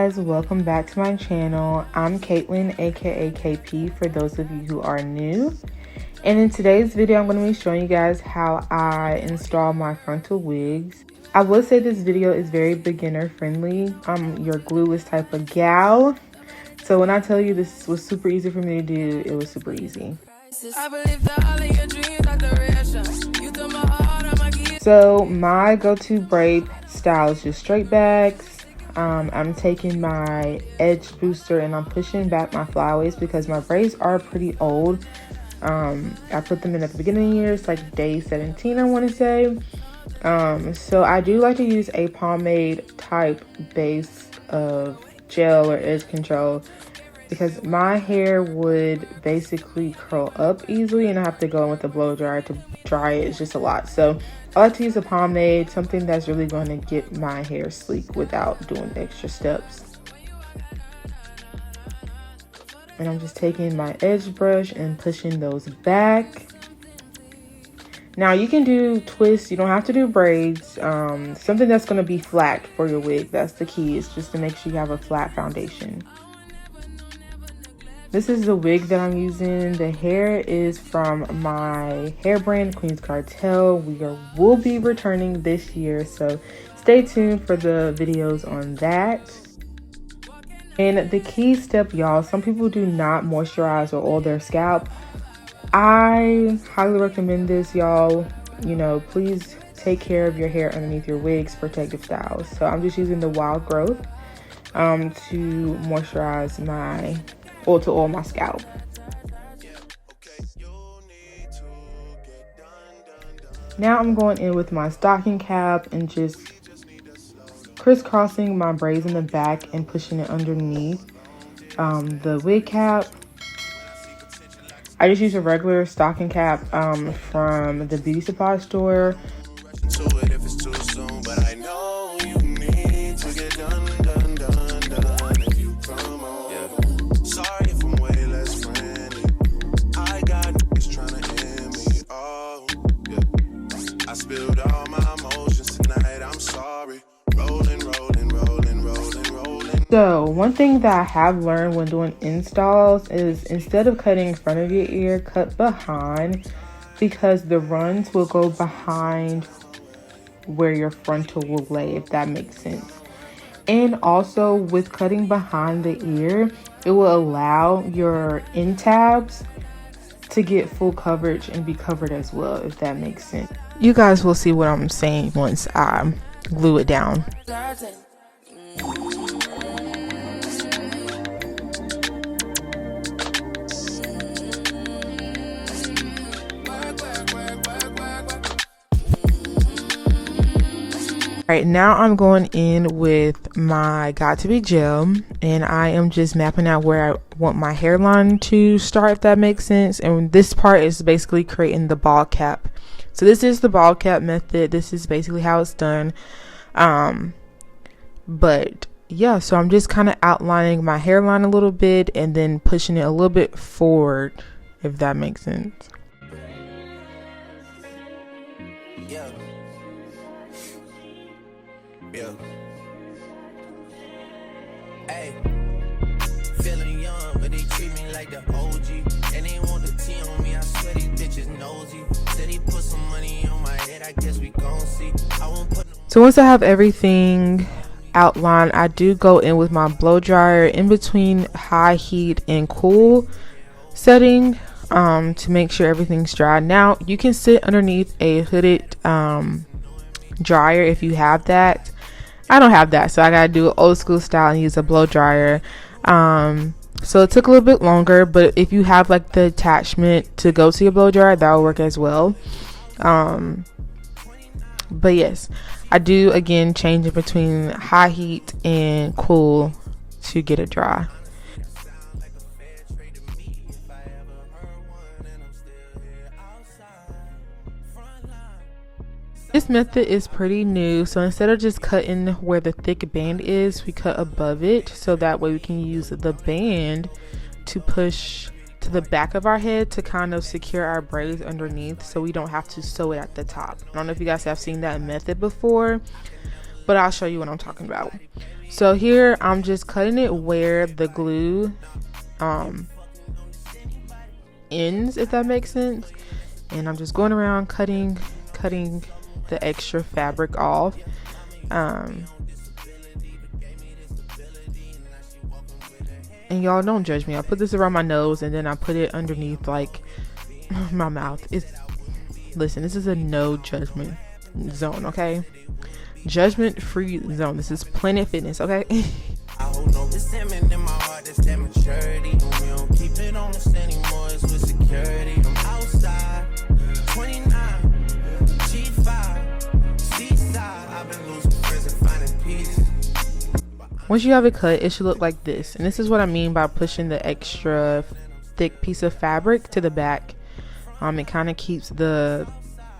guys, welcome back to my channel. I'm Caitlin, aka KP, for those of you who are new. And in today's video, I'm going to be showing you guys how I install my frontal wigs. I will say this video is very beginner friendly. I'm your glueless type of gal. So when I tell you this was super easy for me to do, it was super easy. So my go-to braid style is just straight backs. I'm taking my edge booster and I'm pushing back my flyaways because my braids are pretty old. I put them in at the beginning of the year. It's like day 17, I want to say. So I do like to use a pomade type base of gel or edge control because my hair would basically curl up easily and I have to go in with a blow dryer to dry it. It's just a lot. So I like to use a pomade, something that's really going to get my hair sleek without doing extra steps. And I'm just taking my edge brush and pushing those back. Now you can do twists, you don't have to do braids. Something that's going to be flat for your wig, that's the key, is just to make sure you have a flat foundation. This is the wig that I'm using. The hair is from my hair brand, Queen's Cartel. Will be returning this year, so stay tuned for the videos on that. And the key step, y'all, some people do not moisturize or oil their scalp. I highly recommend this, y'all. You know, please take care of your hair underneath your wigs, protective styles. So I'm just using the Wild Growth to moisturize my to oil my scalp. Now I'm going in with my stocking cap and just crisscrossing my braids in the back and pushing it underneath the wig cap. I just use a regular stocking cap from the beauty supply store. So one thing that I have learned when doing installs is instead of cutting in front of your ear, cut behind, because the runs will go behind where your frontal will lay, if that makes sense. And also with cutting behind the ear, it will allow your end tabs to get full coverage and be covered as well, if that makes sense. You guys will see what I'm saying once I glue it down. Alright, now I'm going in with my Got To Be gel, and I am just mapping out where I want my hairline to start, if that makes sense. And this part is basically creating the ball cap. So this is the ball cap method. This is basically how it's done. But yeah, so I'm just kind of outlining my hairline a little bit and then pushing it a little bit forward, if that makes sense. Yeah. Yeah. Hey, feeling young, but they treat me like the OG. And they want the T on me, I swear these bitches nosy. Said he put some money on my head, I guess we gon' see. I won't put no. So once I have everything outlined, I do go in with my blow dryer in between high heat and cool setting to make sure everything's dry. Now you can sit underneath a hooded dryer if you have that. I don't have that, so I gotta do it old school style and use a blow dryer. So it took a little bit longer, but if you have like the attachment to go to your blow dryer, that will work as well. But yes, I do again change it between high heat and cool to get it dry. This method is pretty new, so instead of just cutting where the thick band is, we cut above it, so that way we can use the band to push to the back of our head to kind of secure our braids underneath, so we don't have to sew it at the top. I don't know if you guys have seen that method before, but I'll show you what I'm talking about. So here I'm just cutting it where the glue ends, if that makes sense, and I'm just going around cutting the extra fabric off. And y'all, don't judge me. I put this around my nose and then I put it underneath like my mouth. Listen, this is a no judgment zone, okay? Judgment free zone. This is Planet Fitness, okay? I hold no resentment in my heart, that's that maturity. And we don't keep it on us anymore, it's with security. I'm outside, 29, G5, seaside. I've been losing friends and finding peace. Once you have it cut, it should look like this. And this is what I mean by pushing the extra thick piece of fabric to the back. It kind of keeps the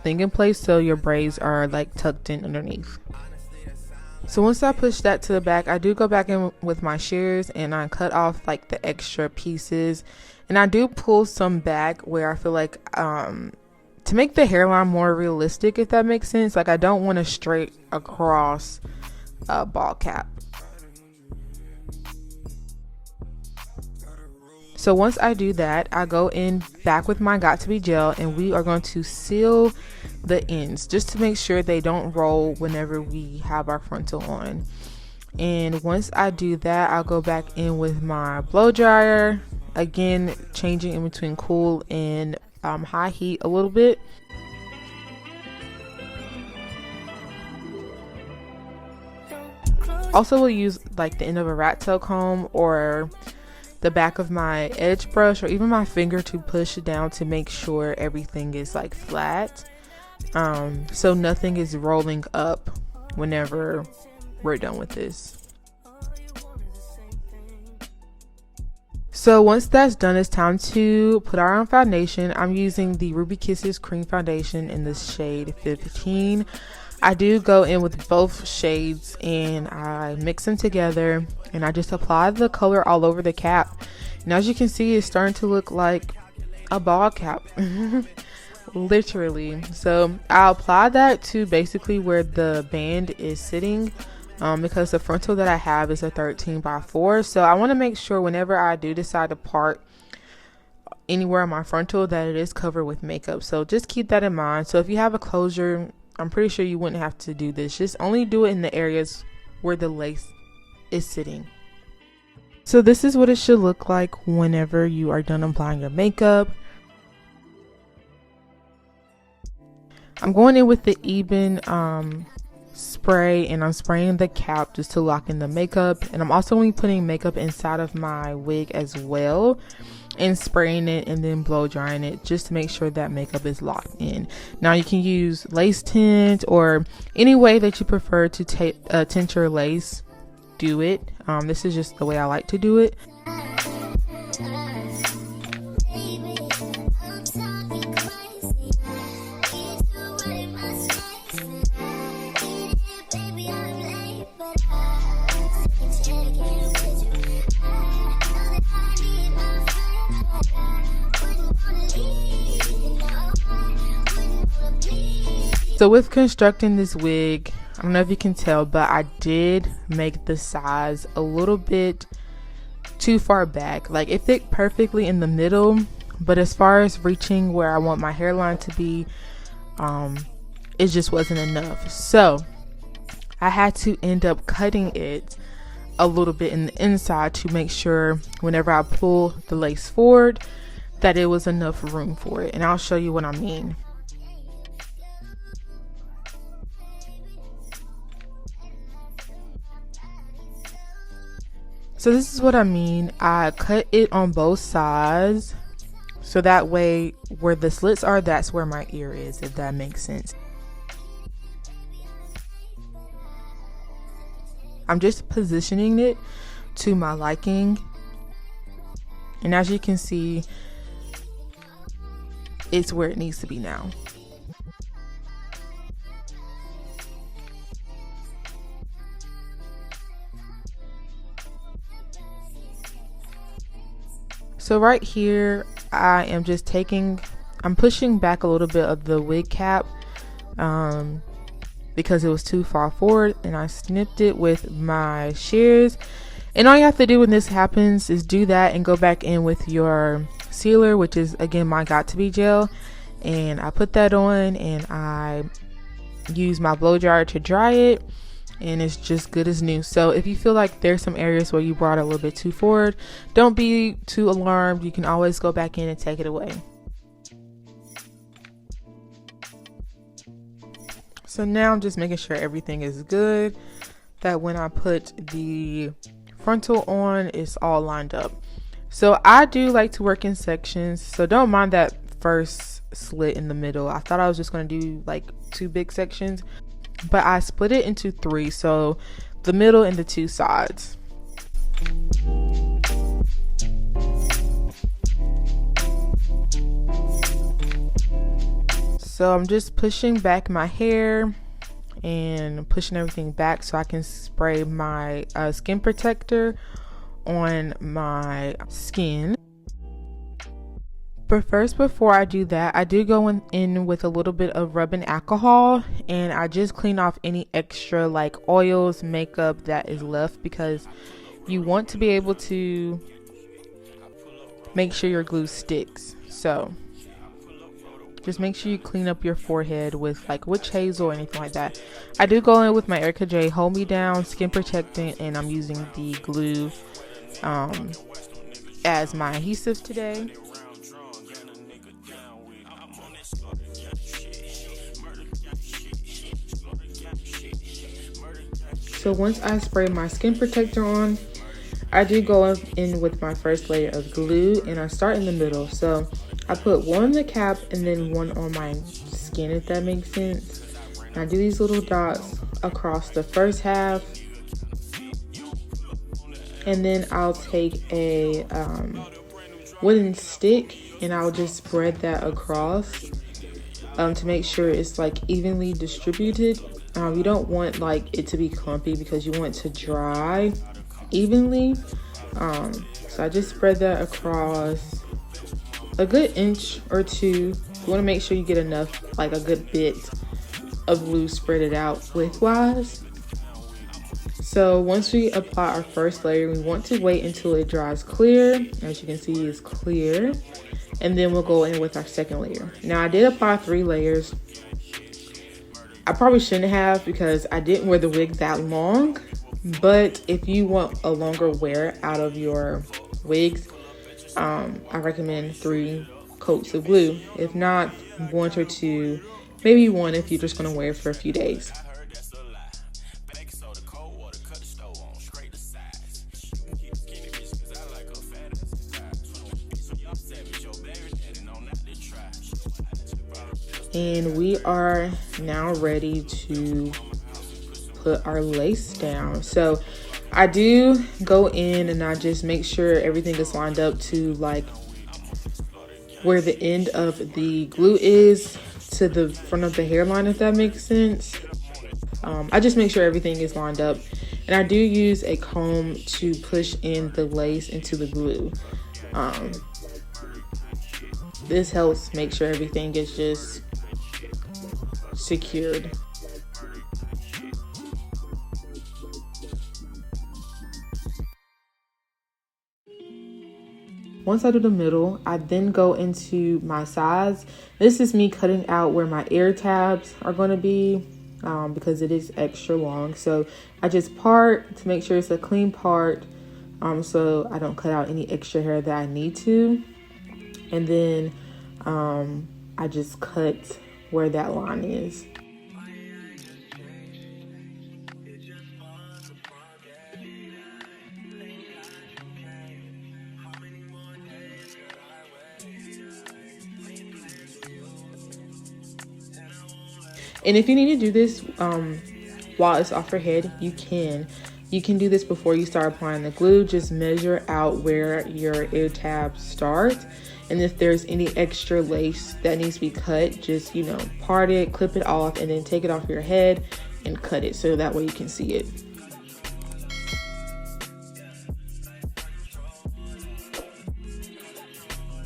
thing in place so your braids are like tucked in underneath. So once I push that to the back, I do go back in with my shears and I cut off like the extra pieces, and I do pull some back where I feel like to make the hairline more realistic, if that makes sense. Like, I don't want a straight across ball cap. So once I do that, I go in back with my Got To Be gel, and we are going to seal the ends just to make sure they don't roll whenever we have our frontal on. And once I do that, I'll go back in with my blow dryer, again changing in between cool and high heat a little bit. Also, we'll use like the end of a rat tail comb or the back of my edge brush or even my finger to push it down to make sure everything is like flat, so nothing is rolling up whenever we're done with this. So once that's done, it's time to put our on foundation. I'm using the Ruby Kisses cream foundation in the shade 15. I do go in with both shades and I mix them together, and I just apply the color all over the cap. And as you can see, it's starting to look like a ball cap. Literally. So I'll apply that to basically where the band is sitting, because the frontal that I have is a 13x4. So I want to make sure whenever I do decide to part anywhere on my frontal that it is covered with makeup. So just keep that in mind. So if you have a closure, I'm pretty sure you wouldn't have to do this. Just only do it in the areas where the lace is sitting. So this is what it should look like whenever you are done applying your makeup. I'm going in with the Eben spray, and I'm spraying the cap just to lock in the makeup. And I'm also going to be putting makeup inside of my wig as well, and spraying it and then blow drying it just to make sure that makeup is locked in. Now you can use lace tint or any way that you prefer to tint your lace. Do it. This is just the way I like to do it. So with constructing this wig, I don't know if you can tell, but I did make the size a little bit too far back. Like, it fit perfectly in the middle, but as far as reaching where I want my hairline to be, it just wasn't enough. So I had to end up cutting it a little bit in the inside to make sure whenever I pull the lace forward that it was enough room for it. And I'll show you what I mean. So this is what I mean. I cut it on both sides, so that way where the slits are, that's where my ear is, if that makes sense. I'm just positioning it to my liking, and as you can see, it's where it needs to be now. So right here, I am just I'm pushing back a little bit of the wig cap, because it was too far forward, and I snipped it with my shears. And all you have to do when this happens is do that and go back in with your sealer, which is again my Got2b gel, and I put that on and I use my blow dryer to dry it, and it's just good as new. So if you feel like there's some areas where you brought it a little bit too forward, don't be too alarmed. You can always go back in and take it away. So now I'm just making sure everything is good, that when I put the frontal on, it's all lined up. So I do like to work in sections, so don't mind that first slit in the middle. I thought I was just going to do like 2 big sections, but I split it into 3, so the middle and the 2 sides. So I'm just pushing back my hair and pushing everything back so I can spray my skin protector on my skin. But first, before I do that, I do go in with a little bit of rubbing alcohol, and I just clean off any extra like oils, makeup that is left, because you want to be able to make sure your glue sticks. So just make sure you clean up your forehead with like witch hazel or anything like that. I do go in with my HairIG Hold Me Down Skin Protectant, and I'm using the glue as my adhesive today. So once I spray my skin protector on, I do go in with my first layer of glue, and I start in the middle. So I put one on the cap and then one on my skin, if that makes sense. And I do these little dots across the first half, and then I'll take a wooden stick and I'll just spread that across to make sure it's like evenly distributed. You don't want like it to be clumpy because you want it to dry evenly. So I just spread that across a good inch or 2. You want to make sure you get enough, like a good bit of glue spread it out widthwise. So once we apply our first layer, we want to wait until it dries clear. As you can see, it's clear. And then we'll go in with our second layer. Now I did apply 3 layers. I probably shouldn't have, because I didn't wear the wig that long. But if you want a longer wear out of your wigs, I recommend 3 coats of glue. If not, 1 or 2, maybe 1 if you're just going to wear it for a few days. And we are now ready to put our lace down. So I do go in and I just make sure everything is lined up to like where the end of the glue is to the front of the hairline, if that makes sense. I just make sure everything is lined up, and I do use a comb to push in the lace into the glue. This helps make sure everything is just secured. Once I do the middle, I then go into my sides. This is me cutting out where my ear tabs are going to be because it is extra long. So I just part to make sure it's a clean part so I don't cut out any extra hair that I need to. And then I just cut where that line is. And if you need to do this while it's off your head, you can. You can do this before you start applying the glue. Just measure out where your ear tabs start. And if there's any extra lace that needs to be cut, just, you know, part it, clip it off, and then take it off your head and cut it so that way you can see it.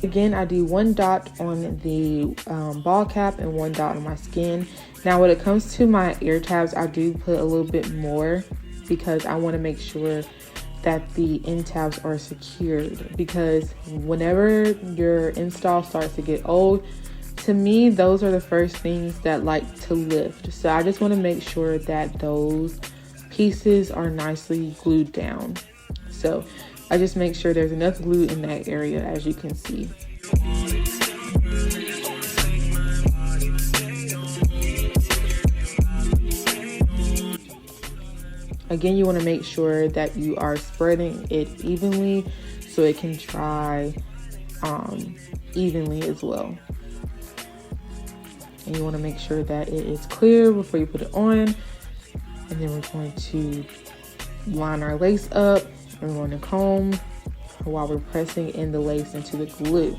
Again, I do 1 dot on the ball cap and 1 dot on my skin. Now when it comes to my ear tabs, I do put a little bit more because I want to make sure that the end tabs are secured, because whenever your install starts to get old, to me those are the first things that like to lift. So I just want to make sure that those pieces are nicely glued down. So I just make sure there's enough glue in that area, as you can see. Again, you want to make sure that you are spreading it evenly so it can dry evenly as well. And you want to make sure that it is clear before you put it on. And then we're going to line our lace up and we're going to comb while we're pressing in the lace into the glue.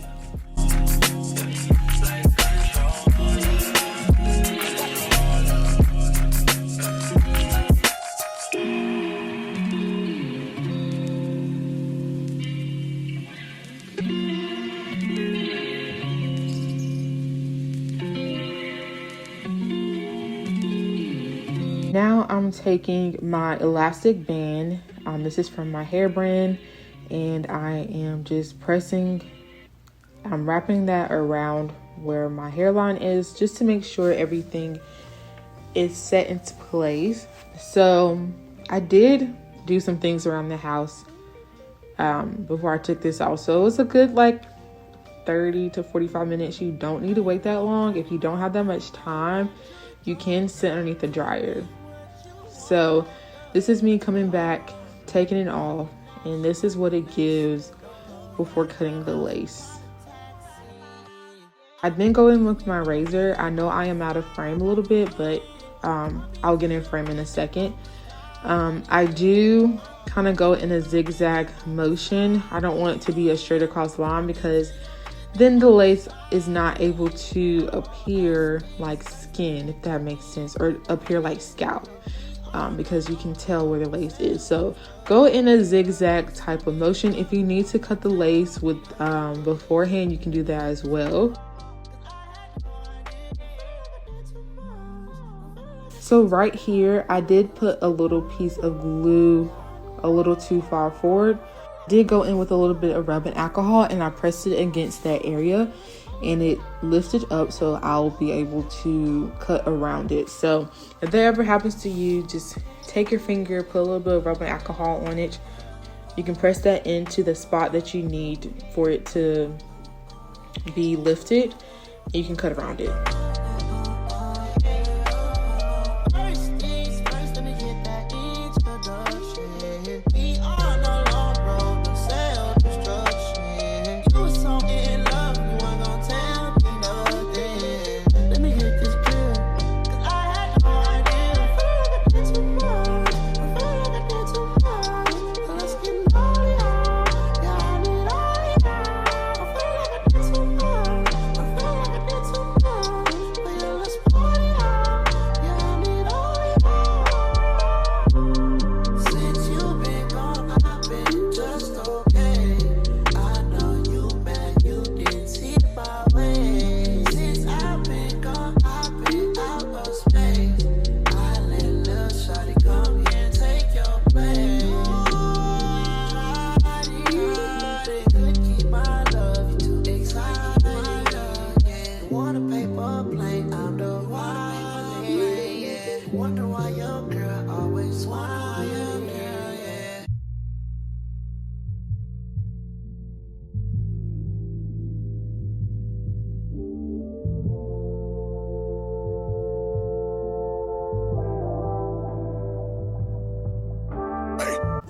Now I'm taking my elastic band. This is from my hair brand, and I am just I'm wrapping that around where my hairline is, just to make sure everything is set into place. So I did do some things around the house before I took this out. So it was a good like 30 to 45 minutes. You don't need to wait that long. If you don't have that much time, you can sit underneath the dryer. So this is me coming back, taking it off, and this is what it gives before cutting the lace. I then go in with my razor. I know I am out of frame a little bit, but I'll get in frame in a second. I do kind of go in a zigzag motion. I don't want it to be a straight across line, because then the lace is not able to appear like skin, if that makes sense, or appear like scalp. Because you can tell where the lace is. So go in a zigzag type of motion. If you need to cut the lace with beforehand, you can do that as well. So right here, I did put a little piece of glue a little too far forward. Did go in with a little bit of rubbing alcohol, and I pressed it against that area, and it lifted up, so I'll be able to cut around it. So if that ever happens to you, just take your finger, put a little bit of rubbing alcohol on it. You can press that into the spot that you need for it to be lifted, and you can cut around it.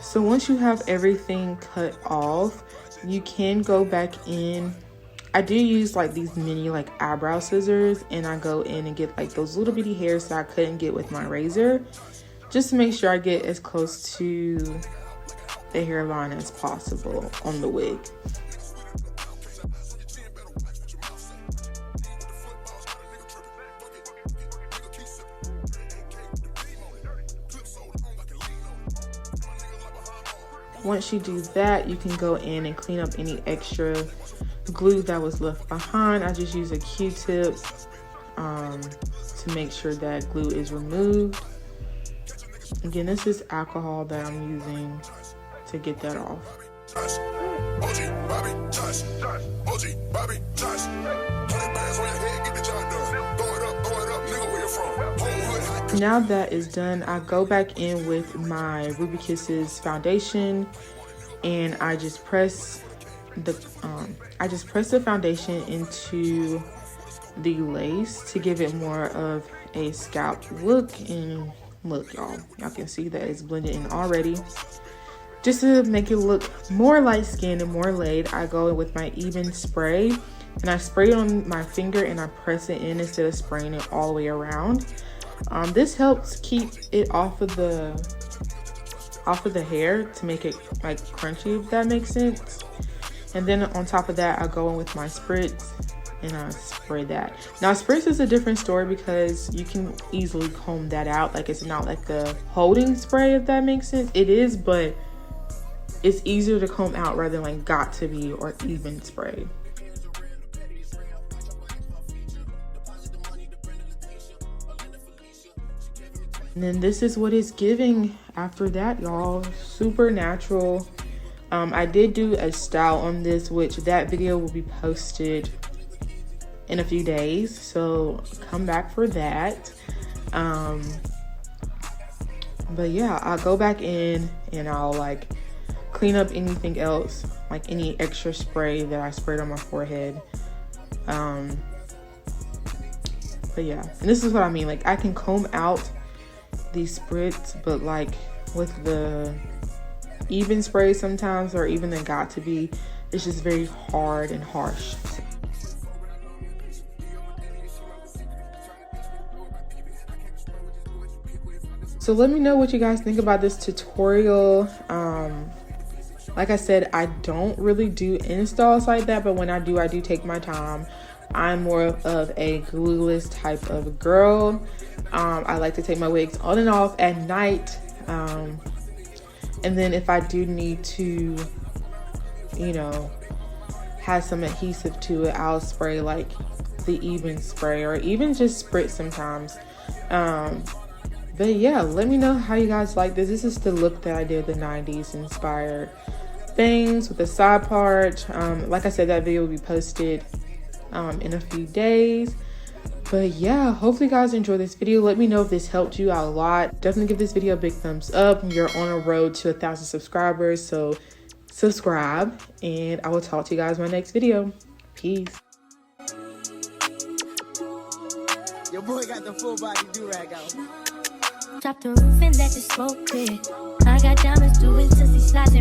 So once you have everything cut off, you can go back in. I do use like these mini like eyebrow scissors, and I go in and get like those little bitty hairs that I couldn't get with my razor, just to make sure I get as close to the hairline as possible on the wig. Once you do that, you can go in and clean up any extra glue that was left behind. I just use a Q-tip to make sure that glue is removed. Again, this is alcohol that I'm using to get that off. Now that is done, I go back in with my Ruby Kisses foundation, and I just press the foundation into the lace to give it more of a scalp look. And look, y'all can see that it's blended in already. Just to make it look more light skinned and more laid, I go in with my even spray, and I spray it on my finger and I press it in instead of spraying it all the way around. This helps keep it off of the hair to make it like crunchy, if that makes sense. And then on top of that, I go in with my spritz and I spray that. Now spritz is a different story because you can easily comb that out. Like, it's not like a holding spray, if that makes sense. It is, but it's easier to comb out rather than like got to be or even spray. And then this is what it's giving after that, y'all. Super natural. I did do a style on this, which that video will be posted in a few days, so come back for that. But yeah, I'll go back in and I'll like clean up anything else, like any extra spray that I sprayed on my forehead. But yeah, and this is what I mean, like I can comb out these spritz, but like with the even spray sometimes, or even the got to be, it's just very hard and harsh. So let me know what you guys think about this tutorial. Like I said, I don't really do installs like that, but when I do take my time. I'm more of a glueless type of girl. I like to take my wigs on and off at night. And then if I do need to, you know, have some adhesive to it, I'll spray like the even spray, or even just spritz sometimes. But yeah, let me know how you guys like this. This is the look that I did, the 90s inspired things with the side part. Like I said, that video will be posted in a few days. But yeah, hopefully you guys enjoyed this video. Let me know if this helped you out a lot. Definitely give this video a big thumbs up. You're on a road to 1,000 subscribers, so subscribe, and I will talk to you guys in my next video. Peace. Your boy got the full body do-rag out. Drop the roof and let the smoke clear. I got diamonds doing sissy slides and